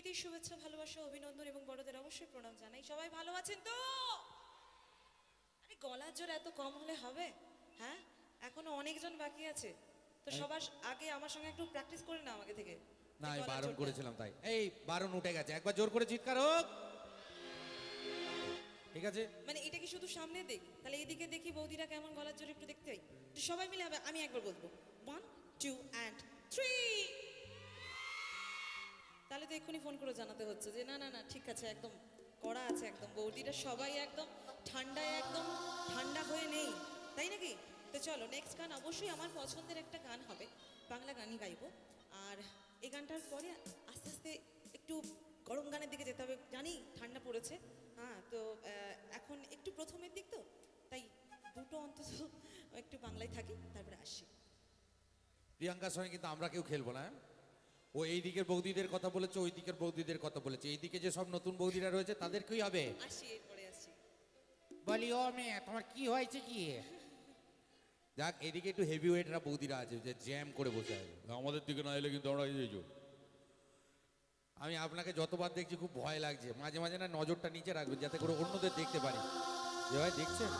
প্রীতি শুভেচ্ছা ভালোবাসা অভিনন্দন এবং বড়দের অবশ্যই প্রণাম জানাই। সবাই ভালো আছেন তো? আরে গলার জোর এত কম হলে হবে? হ্যাঁ, এখনো অনেকজন বাকি আছে তো সবার আগে আমার সঙ্গে একটু প্র্যাকটিস করে নাও আগে থেকে। না আমি গলার বারণ জোরটা। করেছিলাম তাই। এই বারণ উঠে গেছে, একবার জোর করে চিৎকার হোক। ঠিক আছে, মানে এটা কি শুধু সামনে দিক? তাহলে এদিকে দেখি বৌদিরা কেমন গলার জোর একটু দেখতে চাই। একটু সবাই মিলে হবে, আমি একবার বলবো 1 2 and 3। তাহলে তো এক্ষুনি ফোন করে জানাতে হচ্ছে যে না না না ঠিক আছে, একদম কড়া আছে, একদম বৌদিরা সবাই একদম ঠান্ডায় একদম ঠান্ডা হয়ে নেই, তাই নাকি? তো চলো নেক্সট গান অবশ্যই আমার পছন্দের একটা গান হবে, বাংলা গানই গাইবো। আর এই গানটার পরে আস্তে আস্তে একটু গরম গানের দিকে যেতে হবে, জানি ঠান্ডা পড়েছে। হ্যাঁ তো এখন একটু প্রথমের দিক তো, তাই দুটো অন্তত একটু বাংলায় থাকি, তারপরে আসি। প্রিয়াঙ্কার সঙ্গে কিন্তু আমরা কেউ খেলবো না, হ্যাঁ? ও এই দিকের বৌদিদের কথা বলেছে, ওই দিকের বৌদিদের কথা বলেছে, এইদিকে যে সব নতুন বৌদিরা রয়েছে তাদেরকেই হবে। আসি এরপরে আসি। বলি ও মেয়ে তোমার কি হয়েছে কি? যাক, এদিকে একটু হেভি ওয়েটরা বৌদিরা আছে যে জ্যাম করে বসে আছে, আমাদের দিকে না এলে কিন্তু আমরা এই যে আমি আপনাকে যতবার দেখছি খুব ভয় লাগছে, মাঝে মাঝে না নজরটা নিচে রাখবেন যাতে করে অন্যদের দেখতে পারি। যে ভাই দেখছেন